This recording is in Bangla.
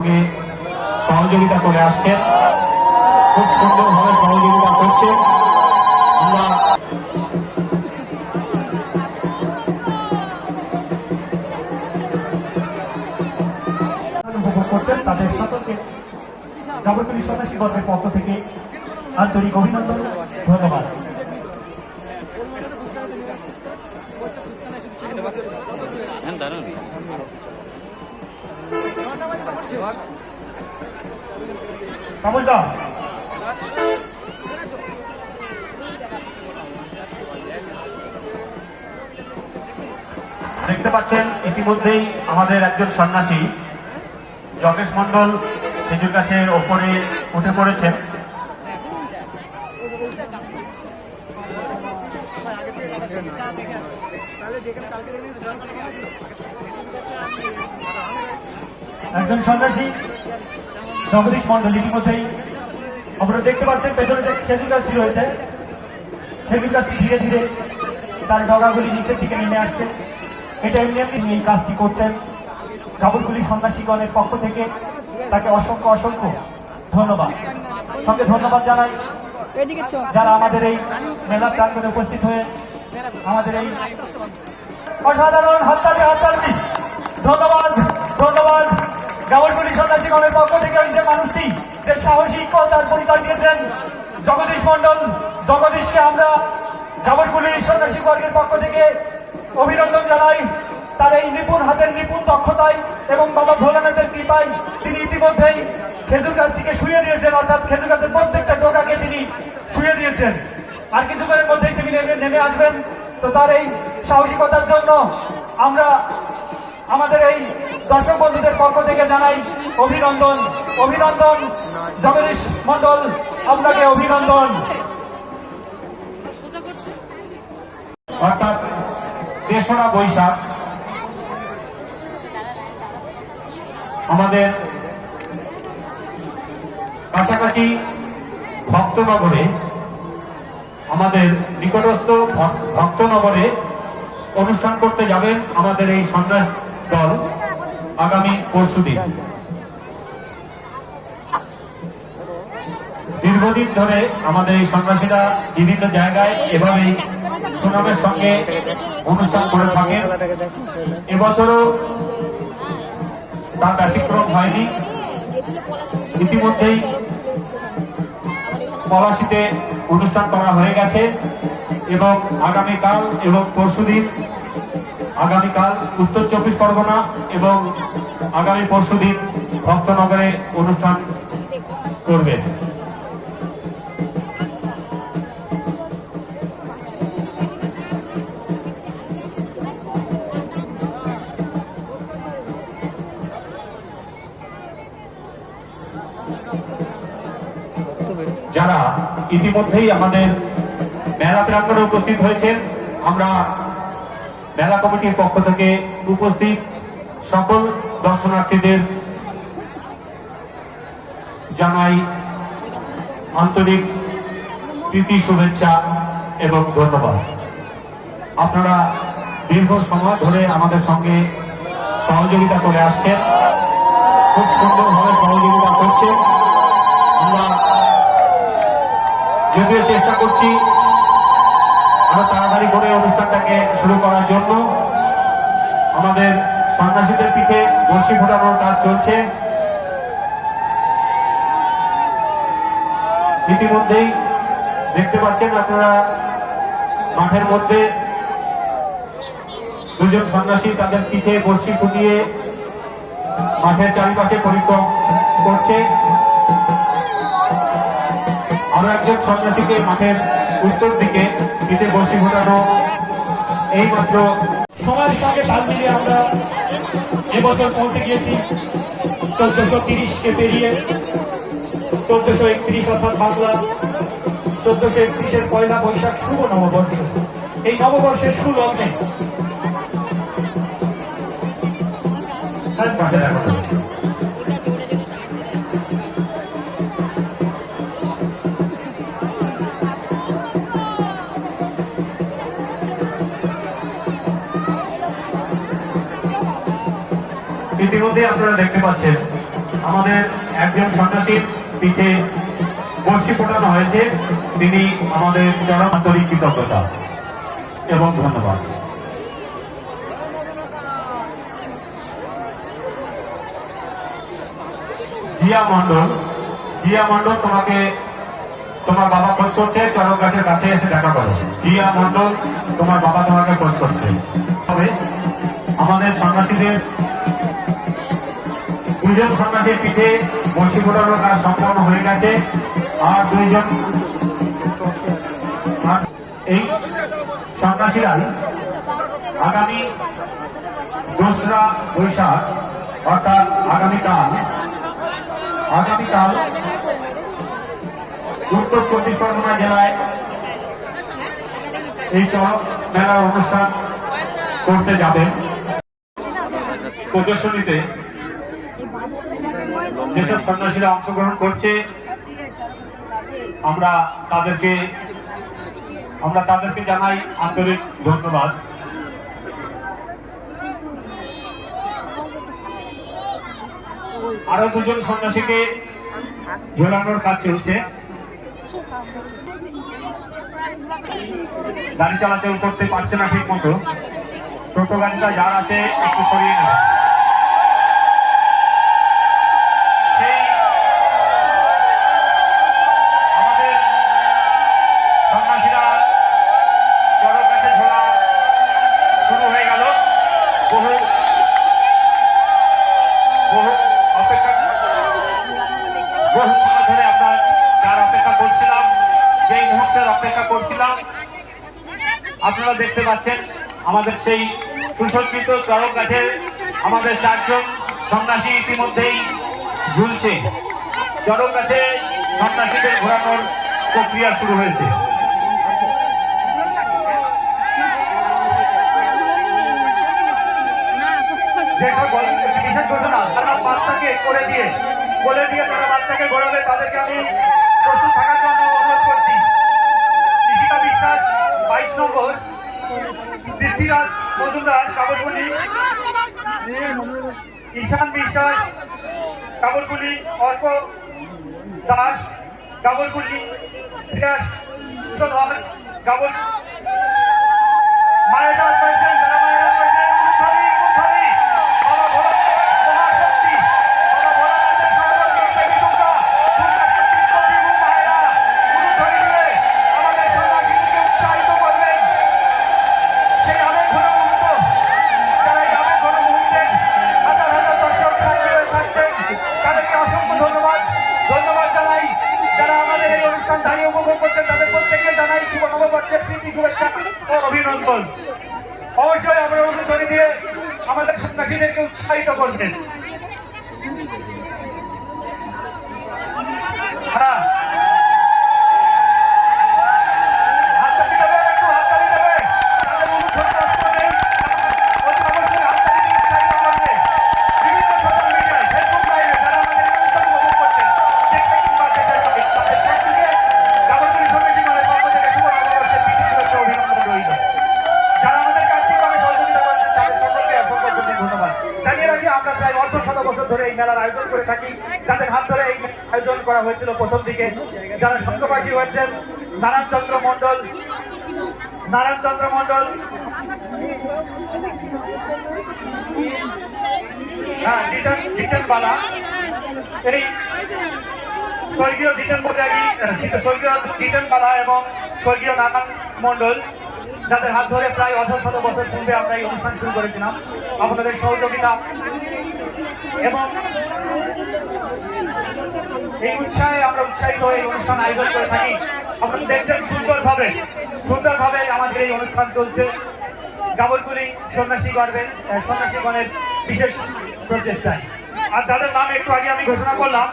সহযোগিতা করে আসছেন, খুব সুন্দরভাবে সহযোগিতা করছেন। আমরা উপভোগ করছেন তাদের সকলকে জগৎগুলি সন্ন্যাসী বর্গের পক্ষ থেকে আন্তরিক অভিনন্দন, ধন্যবাদ। কামলদা দেখতে পাচ্ছেন ইতিমধ্যেই আমাদের একজন সন্ন্যাসী যোগেশ মন্ডল সেজুর গাছের ওপরে উঠে পড়েছেন। একজন সন্ন্যাসী জগদীশ মন্ডল ইতিমধ্যেই আপনারা দেখতে পাচ্ছেন পেছনে যে খেজুর গাছটি রয়েছে, খেজুর গাছটি ধীরে ধীরে তার ডগাগুলি নিচের দিকে নেমে আসছে। এটা এমনি এমনি এই কাজটি করছেন। জগৎগুলি সন্ন্যাসীগণের পক্ষ থেকে তাকে অসংখ্য অসংখ্য ধন্যবাদ। সঙ্গে ধন্যবাদ জানাই যারা আমাদের এই মেলা প্রাঙ্গণে উপস্থিত হয়ে আমাদের এই অসাধারণ হাততালি ধন্যবাদ ধন্যবাদ। জগৎগুলি সন্ন্যাসীগণের পক্ষ থেকে ওই যে মানুষটি যে সাহসিকতার পরিচয় দিয়েছেন জগদীশ মন্ডল, জগদীশকে আমরা জগৎগুলি সন্ন্যাসী বর্গের পক্ষ থেকে অভিনন্দন জানাই। তার এই নিপুণ হাতের নিপুণ দক্ষতায় এবং বাবা ভোলানাথের কৃপায় তিনি ইতিমধ্যেই খেজুর গাছটিকে শুয়ে দিয়েছেন, অর্থাৎ খেজুর গাছের প্রত্যেকটা ডোকাকে তিনি শুয়ে দিয়েছেন। আর কিছুক্ষণের মধ্যেই তিনি নেমে আসবেন। তো তার এই সাহসিকতার জন্য আমরা আমাদের এই দর্শক বন্ধুদের পক্ষ থেকে জানাই অভিনন্দন। অভিনন্দন জগদীশ মন্ডল, আপনাকে অভিনন্দন। অর্থাৎ ৩রা বৈশাখ আমাদের কাছাকাছি ভক্তনগরে, আমাদের নিকটস্থ ভক্তনগরে অনুষ্ঠান করতে যাবেন আমাদের এই সন্ন্যাস দল আগামী পরশুদিন। দীর্ঘদিন ধরে আমাদের এই সন্ন্যাসীরা বিভিন্ন জায়গায় এভাবেই সুনামের সঙ্গে অনুষ্ঠান করে থাকেন। এবছরও তার ব্যতিক্রম হয়নি। ইতিমধ্যেই পলাশীতে অনুষ্ঠান করা হয়ে গেছে এবং আগামীকাল এবং পরশুদিন, আগামীকাল উত্তর ২৪ পরগনা এবং আগামী পরশুদিন ভক্তনগরে অনুষ্ঠান করবেন। যারা ইতিমধ্যেই আমাদের মেলা প্রাঙ্গণে উপস্থিত হয়েছেন, আমরা মেলা কমিটির পক্ষ থেকে উপস্থিত সকল দর্শনার্থীদের জানাই আন্তরিক প্রীতি, শুভেচ্ছা এবং ধন্যবাদ। আপনারা দীর্ঘ সময় ধরে আমাদের সঙ্গে সহযোগিতা করে আসছেন, খুব সুন্দরভাবে সহযোগিতা করছেন। আমরা যদিও চেষ্টা করছি আরো তাড়াতাড়ি করে অনুষ্ঠানটাকে শুরু করার জন্য। আমাদের সন্ন্যাসীদের পিঠে বর্ষি ফোটানোর কাজ চলছে। ইতিমধ্যেই দেখতে পাচ্ছেন আপনারা মাঠের মধ্যে দুজন সন্ন্যাসী তাদের পিঠে বর্ষি ফুটিয়ে মাঠের চারিপাশে পরিক্রম করছে। আরো একজন সন্ন্যাসীকে মাঠের উত্তর দিকে পিঠে বর্ষি ফোটানো এই মাত্র। সময়ের সঙ্গে তাল মিলিয়ে আমরা এবছর পৌঁছে গিয়েছি ১৪৩০-কে পেরিয়ে ১৪৩১ অর্থাৎ বাংলা ১৪৩১-এর পয়লা বৈশাখ শুভ নববর্ষ। এই নববর্ষের সুলগ্নে ইতিমধ্যে আপনারা দেখতে পাচ্ছেন আমাদের একজন সন্ন্যাসীর পিঠে বর্ষি ফোটানো হয়েছে, তিনি আমাদের চরম আন্তরিক কৃতজ্ঞতা এবং ধন্যবাদ। জিয়া মন্ডল, তোমাকে তোমার বাবা খোঁজ করছে, চরক গাছের কাছে এসে দেখা করো। জিয়া মন্ডল, তোমার বাবা তোমাকে খোঁজ করছে। তবে আমাদের সন্ন্যাসীদের দুজন সন্ন্যাসীর পিঠে বর্ষি ফোটানোর কাজ সম্পন্ন হয়ে গেছে, আর দুইজন এই সন্ন্যাসীরাই আগামী 2রা বৈশাখ অর্থাৎ আগামীকাল উত্তর 24 পরগনা জেলায় এই চরক মেলার অনুষ্ঠান করতে যাবেন। প্রদর্শনীতে যেসব সন্ন্যাসীরা অংশগ্রহণ করছে আমরা তাদেরকে জানাই আন্তরিক ধন্যবাদ। আরো দুজন সন্ন্যাসীকে ঝোলানোর কাজ চলছে। গাড়ি চালাতে করতে পারছে না ঠিক মতো, টোটো গাড়িটা যার আছে একটু সরিয়ে নেবে। আমাদের সন্ন্যাসীরা চরক গাছে ঝোলা শুরু হয়ে গেল। বহু সময় ধরে আমরা যার অপেক্ষা করছিলাম, যেই মুহূর্তের অপেক্ষা করছিলাম, আপনারা দেখতে পাচ্ছেন আমাদের সেই সুসজ্জিত চরক গাছে আমাদের 4 জন সন্ন্যাসী ইতিমধ্যেই ঝুলছে। চরক গাছে সন্ন্যাসীদের ঘোরানোর প্রক্রিয়া শুরু হয়েছে। বিশেষ ঘোষণা, তারা বাচ্চাকে কোলে দিয়ে তারা বাচ্চাকে ঘোরাবে, তাদেরকে আমি প্রস্তুত থাকার জন্য অনুরোধ করছি। ঈশিতা বিশ্বাস 22 নম্বর, পৃথ্বীরাজ মজুমদার কাবরকুলি, ঈশান বিশ্বাস কাবরকুলি, অর্ক দাস কাবরকুলি, প্রিয়াস কাবর মায়ের দাস পাইছেন, তারা মায়ের দাস পাইছেন। অভিনন্দন। অবশ্যই আমরা অনুদান দিয়ে আমাদের সন্ন্যাসীদেরকে উৎসাহিত করবেন। আমরা প্রায় 100 বছর ধরে এই মেলার আয়োজন করে থাকি, যাদের হাত ধরে এই আয়োজন করা হয়েছিল প্রথম দিকে। যারা সঙ্গবাসী হয়েছেন নারায়ণচন্দ্র মন্ডল, হ্যাঁ জিতেন বালা, এই স্বর্গীয় জিতেন বালা এবং স্বর্গীয় নারায়ণ মন্ডল, যাদের হাত ধরে প্রায় 100 বছর পূর্বে আমরা এই অনুষ্ঠান শুরু করেছিলাম। আপনাদের সহযোগিতা এবং এই উৎসাহে আমরা উৎসাহিত হয়ে এই অনুষ্ঠান আয়োজন করে থাকি। আপনারা দেখছেন সুন্দরভাবে আমাদের এই অনুষ্ঠান চলছে। গাবলকুলি সন্ন্যাসীগণের বিশেষ প্রচেষ্টায়। আর যাদের নাম একটু আগে আমি ঘোষণা করলাম,